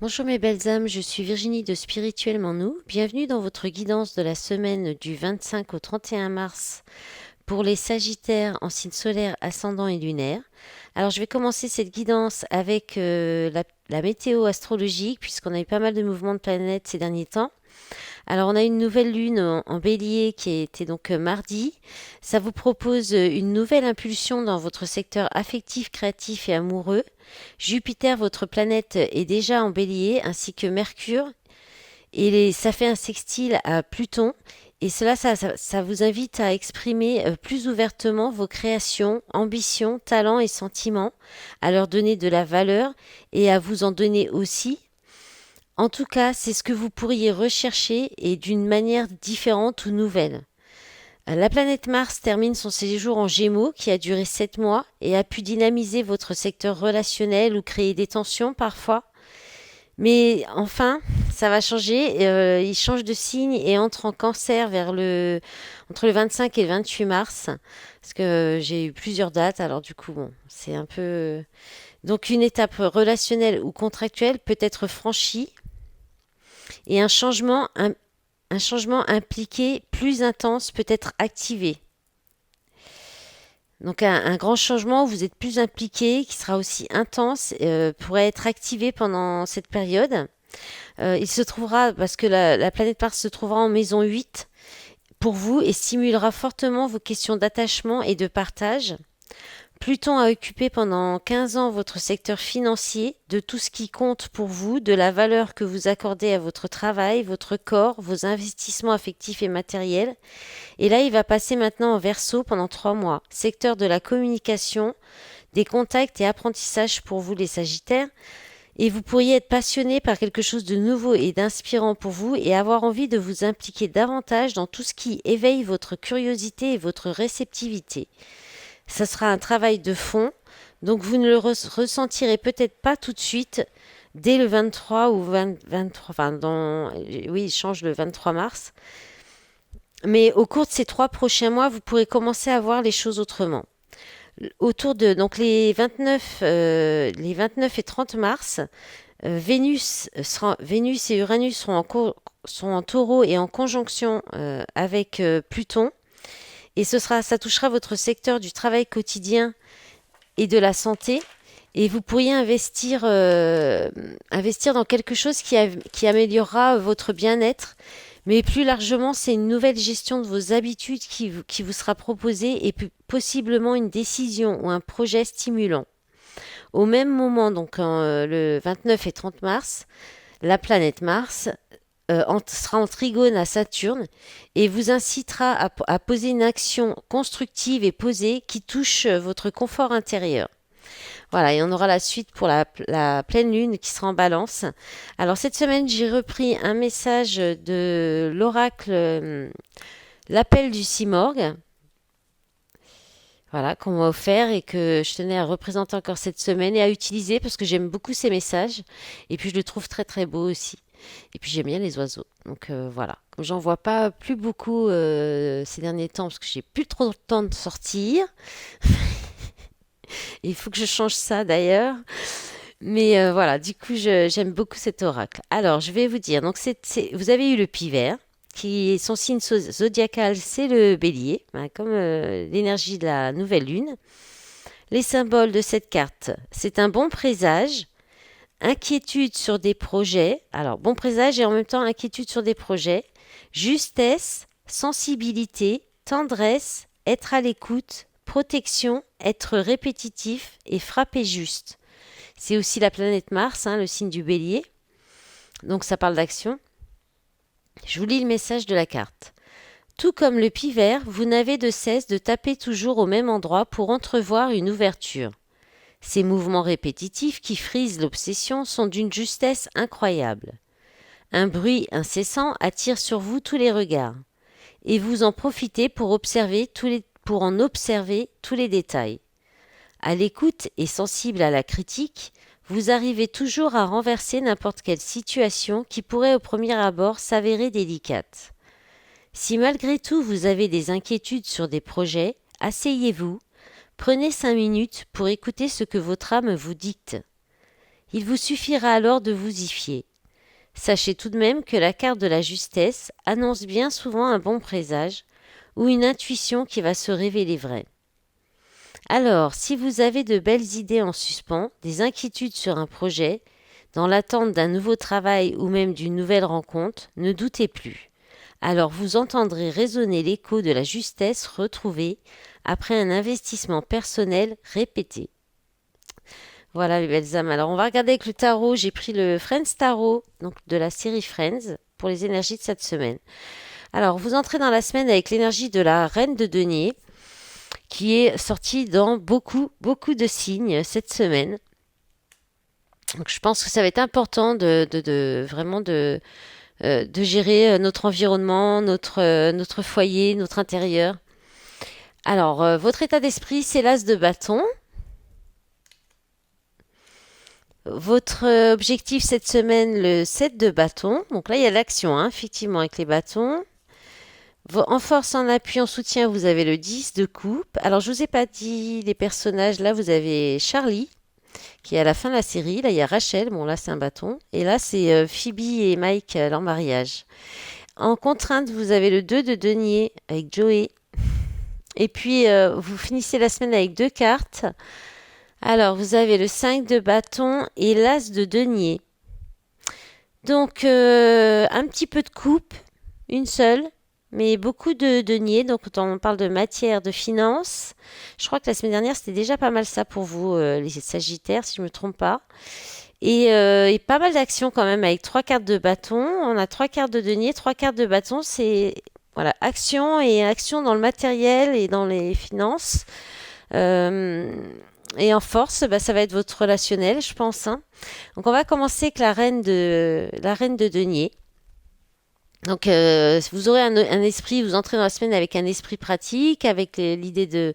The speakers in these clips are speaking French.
Bonjour mes belles âmes, je suis Virginie de Spirituellement Nous. Bienvenue dans votre guidance de la semaine du 25 au 31 mars pour les Sagittaires en signe solaire, ascendant et lunaire. Alors je vais commencer cette guidance avec la météo astrologique puisqu'on a eu pas mal de mouvements de planètes ces derniers temps. Alors on a une nouvelle lune en bélier qui était donc mardi. Ça vous propose une nouvelle impulsion dans votre secteur affectif, créatif et amoureux. Jupiter, votre planète, est déjà en bélier, ainsi que Mercure. Et ça fait un sextile à Pluton. Et cela, ça vous invite à exprimer plus ouvertement vos créations, ambitions, talents et sentiments, à leur donner de la valeur et à vous en donner aussi. En tout cas, c'est ce que vous pourriez rechercher et d'une manière différente ou nouvelle. La planète Mars termine son séjour en Gémeaux qui a duré 7 mois et a pu dynamiser votre secteur relationnel ou créer des tensions parfois. Mais enfin, ça va changer. Il change de signe et entre en Cancer entre le 25 et le 28 mars. Parce que j'ai eu plusieurs dates, alors du coup, bon, c'est un peu. Donc une étape relationnelle ou contractuelle peut être franchie et un changement impliqué plus intense peut être activé. Donc un grand changement où vous êtes plus impliqué, qui sera aussi intense, pourrait être activé pendant cette période. Il se trouvera, parce que la planète Mars se trouvera en maison 8 pour vous et stimulera fortement vos questions d'attachement et de partage. Pluton a occupé pendant 15 ans votre secteur financier, de tout ce qui compte pour vous, de la valeur que vous accordez à votre travail, votre corps, vos investissements affectifs et matériels. Et là, il va passer maintenant en Verseau pendant 3 mois. Secteur de la communication, des contacts et apprentissages pour vous les Sagittaires. Et vous pourriez être passionné par quelque chose de nouveau et d'inspirant pour vous et avoir envie de vous impliquer davantage dans tout ce qui éveille votre curiosité et votre réceptivité. Ça sera un travail de fond, donc vous ne le ressentirez peut-être pas tout de suite dès le 23 ou 23, oui, il change le 23 mars. Mais au cours de ces 3 prochains mois, vous pourrez commencer à voir les choses autrement. Autour de donc les 29 et 30 mars, Vénus et Uranus sont en taureau et en conjonction avec Pluton. Et ça touchera votre secteur du travail quotidien et de la santé. Et vous pourriez investir dans quelque chose qui améliorera votre bien-être. Mais plus largement, c'est une nouvelle gestion de vos habitudes qui vous sera proposée et possiblement une décision ou un projet stimulant. Au même moment, donc le 29 et 30 mars, la planète Mars sera en trigone à Saturne et vous incitera à poser une action constructive et posée qui touche votre confort intérieur. Voilà, et on aura la suite pour la pleine lune qui sera en balance. Alors cette semaine, j'ai repris un message de l'oracle, l'appel du Simorgue, voilà, qu'on m'a offert et que je tenais à représenter encore cette semaine et à utiliser parce que j'aime beaucoup ces messages et puis je le trouve très très beau aussi. Et puis j'aime bien les oiseaux. Donc voilà, comme j'en vois pas plus beaucoup ces derniers temps parce que j'ai plus trop le temps de sortir. Il faut que je change ça d'ailleurs. Mais voilà, du coup, j'aime beaucoup cet oracle. Alors, je vais vous dire, donc vous avez eu le pivert, qui son signe zodiacal, c'est le bélier, hein, comme l'énergie de la nouvelle lune. Les symboles de cette carte, c'est un bon présage, inquiétude sur des projets. Alors, bon présage et en même temps inquiétude sur des projets. Justesse, sensibilité, tendresse, être à l'écoute, protection, être répétitif et frapper juste. C'est aussi la planète Mars, hein, le signe du bélier. Donc ça parle d'action. Je vous lis le message de la carte. Tout comme le pivert, vous n'avez de cesse de taper toujours au même endroit pour entrevoir une ouverture. Ces mouvements répétitifs qui frisent l'obsession sont d'une justesse incroyable. Un bruit incessant attire sur vous tous les regards, et vous en profitez pour en observer tous les détails. À l'écoute et sensible à la critique, vous arrivez toujours à renverser n'importe quelle situation qui pourrait au premier abord s'avérer délicate. Si malgré tout vous avez des inquiétudes sur des projets, asseyez-vous, prenez 5 minutes pour écouter ce que votre âme vous dicte. Il vous suffira alors de vous y fier. Sachez tout de même que la carte de la justesse annonce bien souvent un bon présage ou une intuition qui va se révéler vraie. Alors, si vous avez de belles idées en suspens, des inquiétudes sur un projet, dans l'attente d'un nouveau travail ou même d'une nouvelle rencontre, ne doutez plus. Alors vous entendrez résonner l'écho de la justesse retrouvée après un investissement personnel répété. Voilà les belles âmes. Alors on va regarder avec le tarot. J'ai pris le Friends Tarot, donc de la série Friends, pour les énergies de cette semaine. Alors vous entrez dans la semaine avec l'énergie de la Reine de Denier, qui est sortie dans beaucoup de signes cette semaine. Donc je pense que ça va être important vraiment de gérer notre environnement, notre foyer, notre intérieur. Alors, votre état d'esprit, c'est l'as de bâton. Votre objectif cette semaine, le 7 de bâton. Donc là, il y a l'action, hein, effectivement, avec les bâtons. En force, en appui, en soutien, vous avez le 10 de coupe. Alors, je ne vous ai pas dit les personnages. Là, vous avez Charlie, qui est à la fin de la série. Là, il y a Rachel. Bon, là, c'est un bâton. Et là, c'est Phoebe et Mike, leur mariage. En contrainte, vous avez le 2 de denier avec Joey. Et puis, vous finissez la semaine avec 2 cartes. Alors, vous avez le 5 de bâton et l'as de denier. Donc, un petit peu de coupe, une seule, mais beaucoup de denier. Donc, quand on parle de matière, de finance, je crois que la semaine dernière, c'était déjà pas mal ça pour vous, les Sagittaires, si je ne me trompe pas. Et pas mal d'actions quand même avec 3 cartes de bâton. On a 3 cartes de denier, 3 cartes de bâton. C'est voilà, action et action dans le matériel et dans les finances. Et en force, ça va être votre relationnel, je pense, hein. Donc on va commencer avec la reine de denier. Donc vous aurez un esprit, vous entrez dans la semaine avec un esprit pratique, avec l'idée de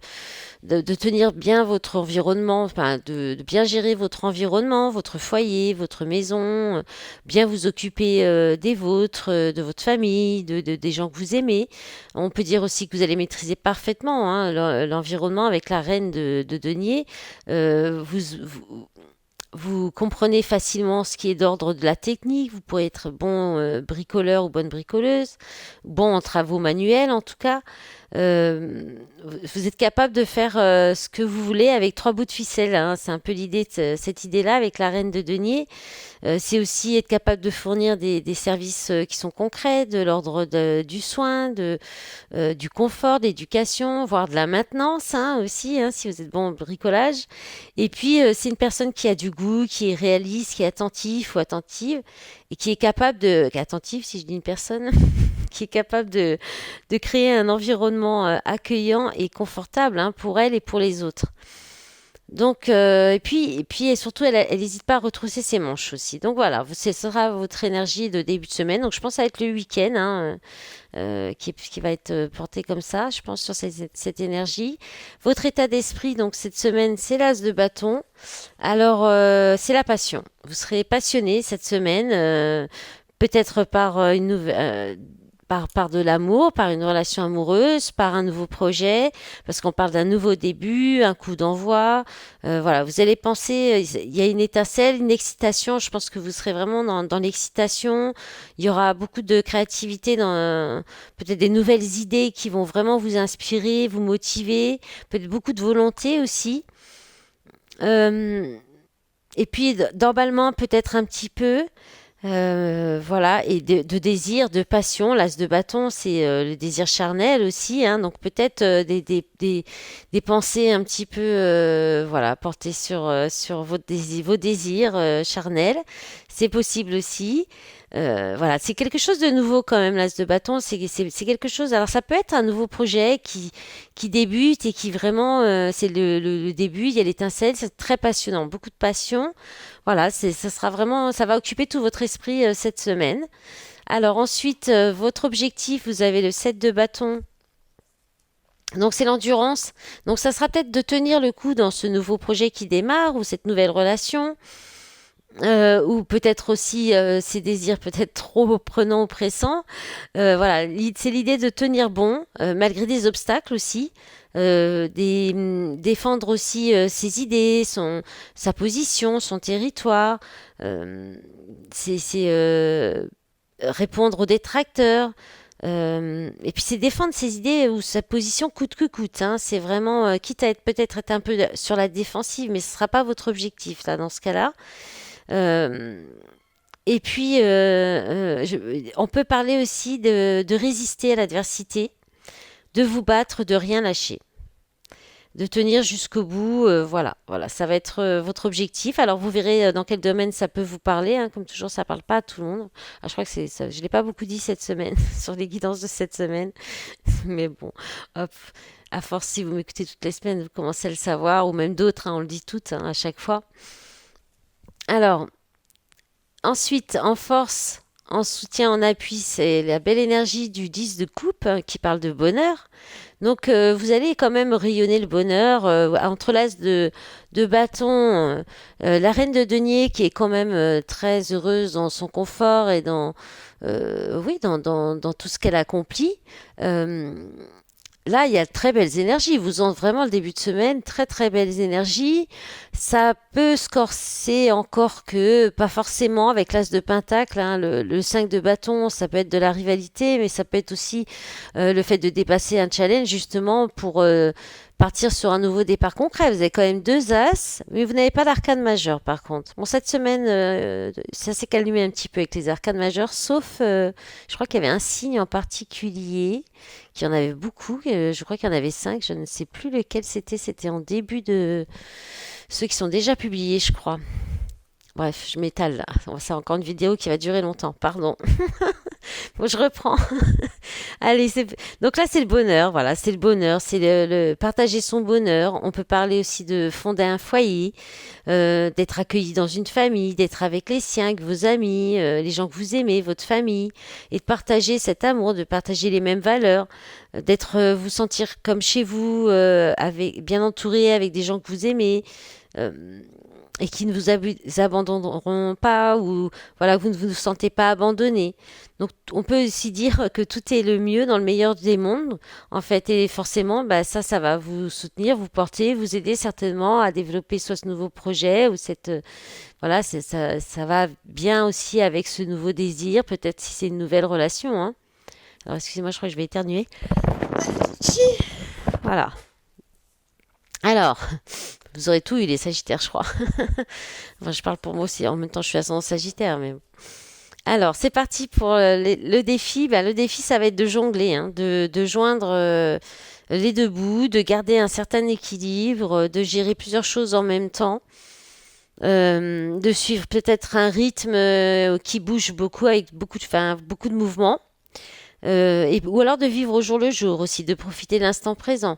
tenir bien votre environnement, enfin de bien gérer votre environnement, votre foyer, votre maison, bien vous occuper des vôtres, de votre famille, des gens que vous aimez. On peut dire aussi que vous allez maîtriser parfaitement, hein, l'environnement avec la reine de denier. Vous comprenez facilement ce qui est d'ordre de la technique, vous pourrez être bon bricoleur ou bonne bricoleuse, bon en travaux manuels en tout cas. Vous êtes capable de faire ce que vous voulez avec 3 bouts de ficelle, hein. C'est un peu l'idée de cette idée-là avec la reine de denier. C'est aussi être capable de fournir des services qui sont concrets, de l'ordre du soin, du confort, d'éducation, voire de la maintenance, hein, aussi, hein, si vous êtes bon en bricolage. Et puis, c'est une personne qui a du goût, qui est réaliste, qui est attentif ou attentive, et qui est capable attentive, si je dis une personne, qui est capable de créer un environnement accueillant et confortable, hein, pour elle et pour les autres. Donc, et surtout, elle n'hésite pas à retrousser ses manches aussi. Donc voilà, ce sera votre énergie de début de semaine. Donc je pense que ça va être le week-end, hein, qui va être porté comme ça, je pense, sur cette énergie. Votre état d'esprit, donc cette semaine, c'est l'as de bâton. Alors, c'est la passion. Vous serez passionné cette semaine, peut-être par une nouvelle... par de l'amour, par une relation amoureuse, par un nouveau projet, parce qu'on parle d'un nouveau début, un coup d'envoi. Voilà, vous allez penser, il y a une étincelle, une excitation. Je pense que vous serez vraiment dans l'excitation. Il y aura beaucoup de créativité, peut-être des nouvelles idées qui vont vraiment vous inspirer, vous motiver. Peut-être beaucoup de volonté aussi. Euh, et puis d'emballement peut-être un petit peu. Voilà, et de désir, de passion. L'as de bâton, c'est le désir charnel aussi, hein, donc peut-être des pensées un petit peu, voilà, portées sur vos désirs charnels. C'est possible aussi. Voilà, c'est quelque chose de nouveau quand même, l'as de bâton. C'est quelque chose. Alors ça peut être un nouveau projet qui débute et qui vraiment, c'est le début. Il y a l'étincelle, c'est très passionnant, beaucoup de passion. Voilà, ça sera vraiment, ça va occuper tout votre esprit cette semaine. Alors ensuite, votre objectif, vous avez le 7 de bâton. Donc c'est l'endurance. Donc ça sera peut-être de tenir le coup dans ce nouveau projet qui démarre ou cette nouvelle relation. Ou peut-être aussi ces désirs peut-être trop prenants ou pressants. Voilà, c'est l'idée de tenir bon, malgré des obstacles aussi. défendre aussi ses idées, sa position, son territoire. Euh, c'est répondre aux détracteurs. Et puis c'est défendre ses idées ou sa position coûte que coûte, hein. C'est vraiment, quitte à être peut-être être un peu sur la défensive, mais ce ne sera pas votre objectif là dans ce cas-là. Euh, et puis on peut parler aussi de résister à l'adversité, de vous battre, de rien lâcher, de tenir jusqu'au bout. Voilà, voilà, ça va être votre objectif. Alors vous verrez dans quel domaine ça peut vous parler, hein. Comme toujours, ça parle pas à tout le monde. Ah, je crois que c'est ça. Je l'ai pas beaucoup dit cette semaine sur les guidances de cette semaine, mais bon, hop. À force, si vous m'écoutez toutes les semaines, vous commencez à le savoir, ou même d'autres, hein, on le dit toutes, hein, à chaque fois. Alors, ensuite, en force, en soutien, en appui, c'est la belle énergie du 10 de coupe, hein, qui parle de bonheur. Donc vous allez quand même rayonner le bonheur entre l'as de bâton, la reine de denier qui est quand même très heureuse dans son confort et dans oui dans tout ce qu'elle accomplit. Euh, Là, il y a de très belles énergies. Vous en vraiment le début de semaine, très très belles énergies. Ça peut se corser encore que, pas forcément avec l'as de pentacle, hein, le 5 de bâton, ça peut être de la rivalité, mais ça peut être aussi le fait de dépasser un challenge justement pour partir sur un nouveau départ concret. Vous avez quand même deux as, mais vous n'avez pas d'arcane majeur par contre. Bon, cette semaine, ça s'est calmé un petit peu avec les arcanes majeures, sauf, je crois qu'il y avait un signe en particulier qu'il y en avait beaucoup. Je crois qu'il y en avait cinq. Je ne sais plus lequel c'était. C'était en début de ceux qui sont déjà publiés, je crois. Bref, je m'étale là. C'est encore une vidéo qui va durer longtemps. Pardon. Bon, je reprends. Allez, donc là c'est le bonheur, voilà, c'est le bonheur, c'est partager son bonheur. On peut parler aussi de fonder un foyer, d'être accueilli dans une famille, d'être avec les siens, avec vos amis, les gens que vous aimez, votre famille, et de partager cet amour, de partager les mêmes valeurs, d'être, vous sentir comme chez vous, avec bien entouré, avec des gens que vous aimez. euh, et qui ne vous abandonneront pas ou voilà, vous ne vous sentez pas abandonné. Donc on peut aussi dire que tout est le mieux dans le meilleur des mondes en fait et forcément bah, ça va vous soutenir, vous porter, vous aider certainement à développer soit ce nouveau projet ou cette voilà, ça va bien aussi avec ce nouveau désir, peut-être si c'est une nouvelle relation, hein. Alors excusez-moi, je crois que je vais éternuer. Voilà. Alors, vous aurez tout eu les Sagittaires, je crois. Enfin, je parle pour moi aussi. En même temps, je suis ascendant Sagittaire, mais bon. Alors, c'est parti pour le défi. Bah, le défi, ça va être de jongler, hein, de joindre les deux bouts, de garder un certain équilibre, de gérer plusieurs choses en même temps, de suivre peut-être un rythme qui bouge beaucoup avec enfin, beaucoup de mouvements. Ou alors de vivre au jour le jour aussi, de profiter de l'instant présent,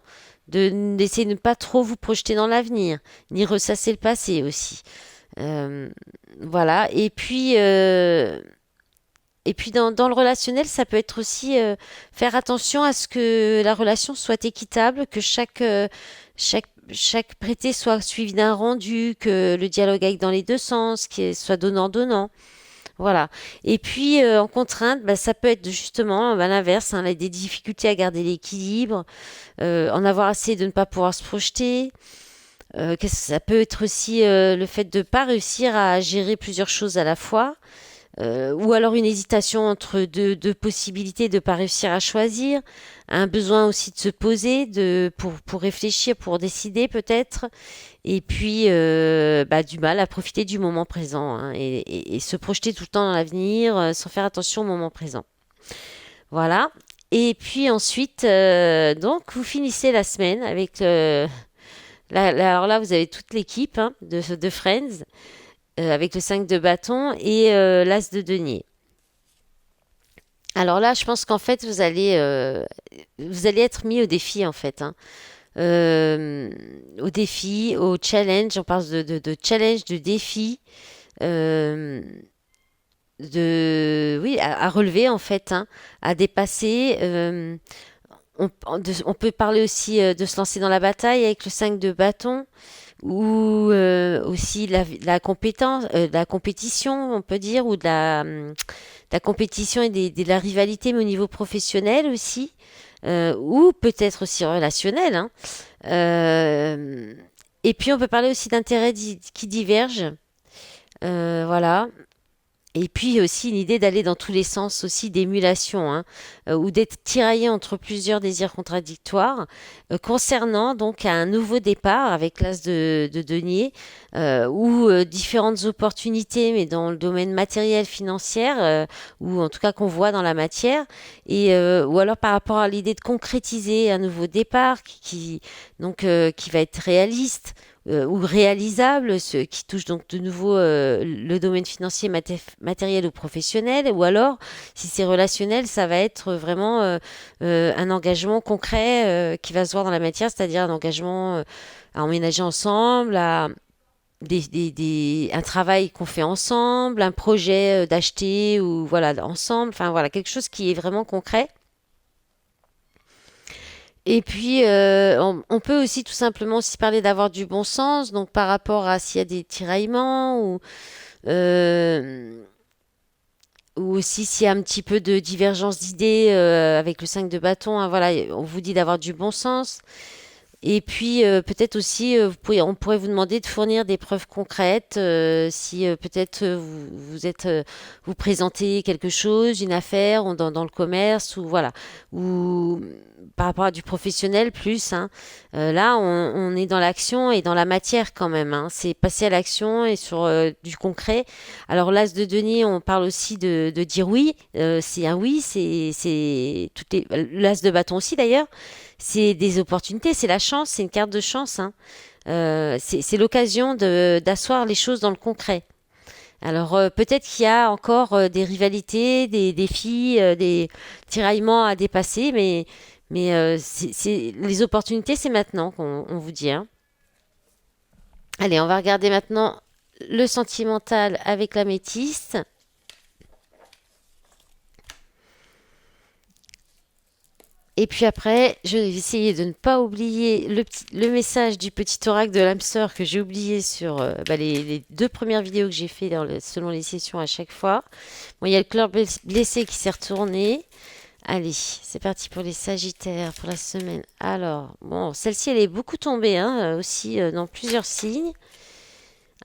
d'essayer de ne pas trop vous projeter dans l'avenir, ni ressasser le passé aussi. Euh, voilà. Et puis dans le relationnel, ça peut être aussi faire attention à ce que la relation soit équitable, que chaque prêté soit suivi d'un rendu, que le dialogue aille dans les deux sens, qu'il soit donnant-donnant. Voilà. Et puis en contrainte, bah, ça peut être justement à l'inverse, hein, des difficultés à garder l'équilibre, en avoir assez de ne pas pouvoir se projeter. Ça peut être aussi le fait de ne pas réussir à gérer plusieurs choses à la fois, ou alors une hésitation entre deux possibilités de ne pas réussir à choisir, un besoin aussi de se poser, pour réfléchir, pour décider peut-être, et puis bah, du mal à profiter du moment présent, hein, et se projeter tout le temps dans l'avenir sans faire attention au moment présent. Voilà. Et puis ensuite, donc, vous finissez la semaine avec alors là, vous avez toute l'équipe, hein, de Friends, avec le 5 de bâton et l'as de denier. Alors là, je pense qu'en fait, vous allez être mis au défi, en fait, hein. Euh, Au défi, au challenge, on parle de challenge, de défi, euh, oui, à relever, en fait, hein, à dépasser. On peut parler aussi de se lancer dans la bataille avec le 5 de bâton ou aussi la compétence, de la compétition, on peut dire, ou de la compétition et de la rivalité, mais au niveau professionnel aussi, ou peut-être aussi relationnel, hein. Euh, et puis on peut parler aussi d'intérêts qui divergent, voilà. Et puis aussi une idée d'aller dans tous les sens aussi d'émulation, hein, ou d'être tiraillé entre plusieurs désirs contradictoires, concernant donc un nouveau départ avec l'as de denier, ou différentes opportunités, mais dans le domaine matériel, financier, ou en tout cas qu'on voit dans la matière, et ou alors par rapport à l'idée de concrétiser un nouveau départ qui va être réaliste, ou réalisables, ce qui touche donc de nouveau le domaine financier, matériel ou professionnel, ou alors, si c'est relationnel, ça va être vraiment un engagement concret qui va se voir dans la matière, c'est-à-dire un engagement à emménager ensemble, à un travail qu'on fait ensemble, un projet d'acheter ou voilà ensemble, enfin voilà quelque chose qui est vraiment concret. Et puis, on peut aussi tout simplement aussi parler d'avoir du bon sens, donc par rapport à s'il y a des tiraillements euh, ou aussi s'il y a un petit peu de divergence d'idées avec le 5 de bâton, hein, voilà, on vous dit d'avoir du bon sens. Et puis peut-être aussi, on pourrait vous demander de fournir des preuves concrètes si peut-être vous présentez quelque chose, une affaire ou dans le commerce ou voilà, ou par rapport à du professionnel plus, hein. Là, on est dans l'action et dans la matière quand même, hein. C'est passer à l'action et sur du concret. Alors l'as de denier, on parle aussi de dire oui. C'est un oui, c'est toutes les l'as de bâton aussi d'ailleurs. C'est des opportunités, c'est la chance, c'est une carte de chance, hein. C'est l'occasion d'asseoir les choses dans le concret. Alors peut-être qu'il y a encore des rivalités, des défis, des tiraillements à dépasser, mais les opportunités, c'est maintenant qu'on vous dit, hein. Allez, on va regarder maintenant le sentimental avec l'améthyste. Et puis après, je vais essayer de ne pas oublier le message du petit oracle de l'âme sœur que j'ai oublié sur les deux premières vidéos que j'ai fait selon les sessions à chaque fois. Bon, il y a le cœur blessé qui s'est retourné. Allez, c'est parti pour les Sagittaires pour la semaine. Alors, bon, celle-ci, elle est beaucoup tombée, hein, aussi dans plusieurs signes.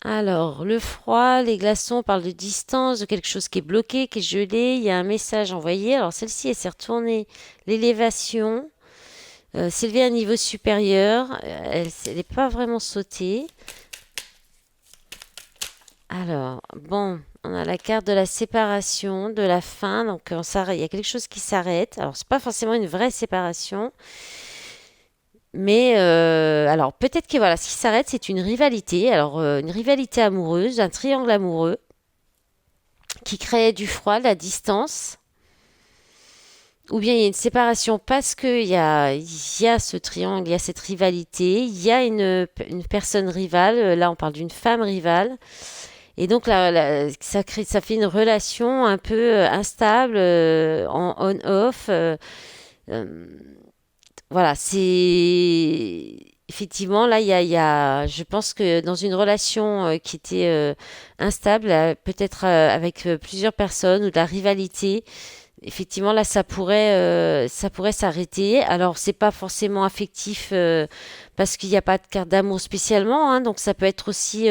Alors, le froid, les glaçons parlent de distance, de quelque chose qui est bloqué, qui est gelé. Il y a un message envoyé. Alors, celle-ci, elle s'est retournée. L'élévation, s'élever à un niveau supérieur. Elle n'est pas vraiment sautée. Alors, bon, on a la carte de la séparation, de la fin. Donc, il y a quelque chose qui s'arrête. Alors, c'est pas forcément une vraie séparation. Mais alors peut-être que voilà, ce qui s'arrête, c'est une rivalité. Alors une rivalité amoureuse, un triangle amoureux qui crée du froid, de la distance. Ou bien il y a une séparation parce que il y a ce triangle, il y a cette rivalité, il y a une personne rivale. Là, on parle d'une femme rivale. Et donc ça fait une relation un peu instable, en on-off. Euh, Voilà, c'est effectivement là, je pense que dans une relation qui était instable, peut-être avec plusieurs personnes ou de la rivalité, effectivement là, ça pourrait s'arrêter. Alors c'est pas forcément affectif parce qu'il n'y a pas de carte d'amour spécialement, hein, donc ça peut être aussi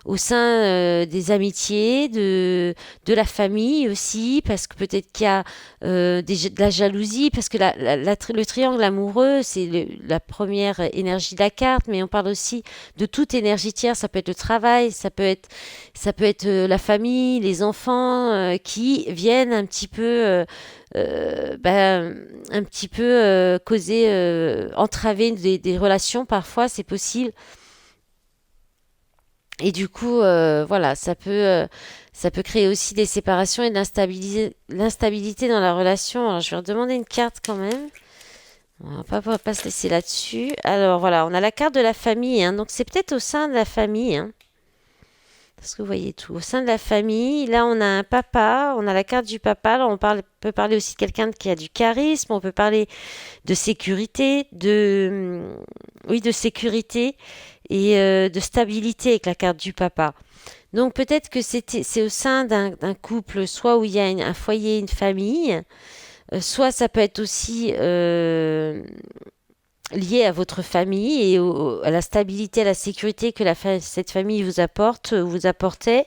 au sein des amitiés, de la famille aussi, parce que peut-être qu'il y a de la jalousie, parce que le triangle amoureux, c'est la première énergie de la carte, mais on parle aussi de toute énergie tierce. Ça peut être le travail, ça peut être la famille, les enfants qui viennent un petit peu causer, entraver des relations. Parfois, c'est possible. Et du coup, voilà, ça peut créer aussi des séparations et de l'instabilité dans la relation. Alors, je vais redemander une carte quand même. On va pas se laisser là-dessus. Alors voilà, on a la carte de la famille, hein, donc c'est peut-être au sein de la famille, hein, parce que vous voyez tout. Au sein de la famille, là on a un papa, on a la carte du papa. Là peut parler aussi de quelqu'un qui a du charisme. On peut parler de sécurité, oui, de sécurité. et de stabilité avec la carte du papa. Donc peut-être que c'est au sein d'un couple, soit où il y a un foyer, une famille, soit ça peut être aussi lié à votre famille et à la stabilité, à la sécurité que cette famille vous apporte, vous apportait.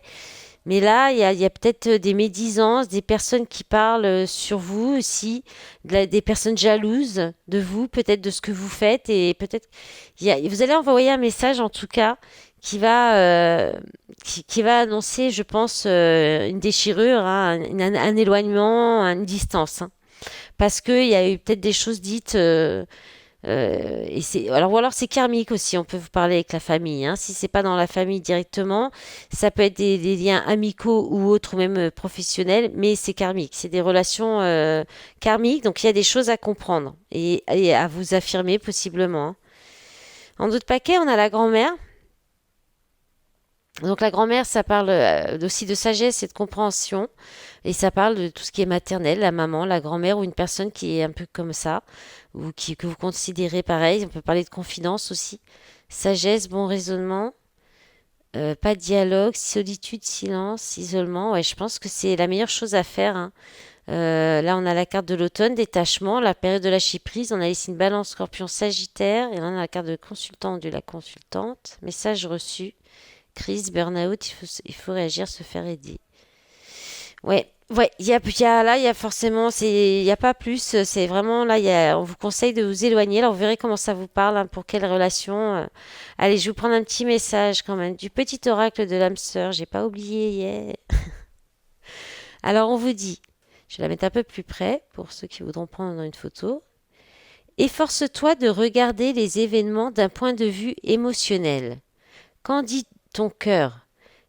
Mais là, il y a peut-être des médisances, des personnes qui parlent sur vous aussi, des personnes jalouses de vous, peut-être de ce que vous faites, et peut-être vous allez envoyer un message en tout cas qui va annoncer, je pense, une déchirure, hein, un éloignement, une distance, hein. Parce qu'il y a eu peut-être des choses dites. Ou alors c'est karmique aussi, on peut vous parler avec la famille, hein. Si c'est pas dans la famille directement, ça peut être des liens amicaux ou autres, ou même professionnels, mais c'est karmique. C'est des relations karmiques, donc il y a des choses à comprendre et à vous affirmer possiblement, hein. En d'autres paquets, on a la grand-mère. Donc la grand-mère, ça parle aussi de sagesse et de compréhension, et ça parle de tout ce qui est maternel, la maman, la grand-mère ou une personne qui est un peu comme ça, que vous considérez pareil. On peut parler de confidence aussi. Sagesse, bon raisonnement, pas de dialogue, solitude, silence, isolement. Ouais, je pense que c'est la meilleure chose à faire, hein. Là, on a la carte de l'automne, détachement, la période de lâcher prise. On a ici une balance scorpion sagittaire, et là on a la carte de consultant ou de la consultante. Message reçu. Crise, burn-out, il faut réagir, se faire aider. Ouais, ouais, là, il y a forcément, il y a pas plus, c'est vraiment, là, on vous conseille de vous éloigner. Alors, vous verrez comment ça vous parle, hein, pour quelle relation. Allez, je vais vous prendre un petit message quand même, du petit oracle de l'âme sœur, j'ai pas oublié, yeah. Alors, on vous dit, je vais la mettre un peu plus près, pour ceux qui voudront prendre une photo. Efforce-toi de regarder les événements d'un point de vue émotionnel. Qu'en dit ton cœur?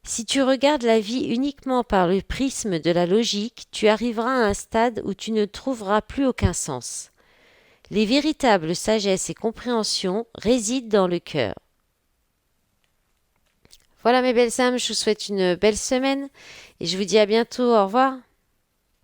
Si tu regardes la vie uniquement par le prisme de la logique, tu arriveras à un stade où tu ne trouveras plus aucun sens. Les véritables sagesse et compréhension résident dans le cœur. Voilà mes belles âmes, je vous souhaite une belle semaine et je vous dis à bientôt, au revoir.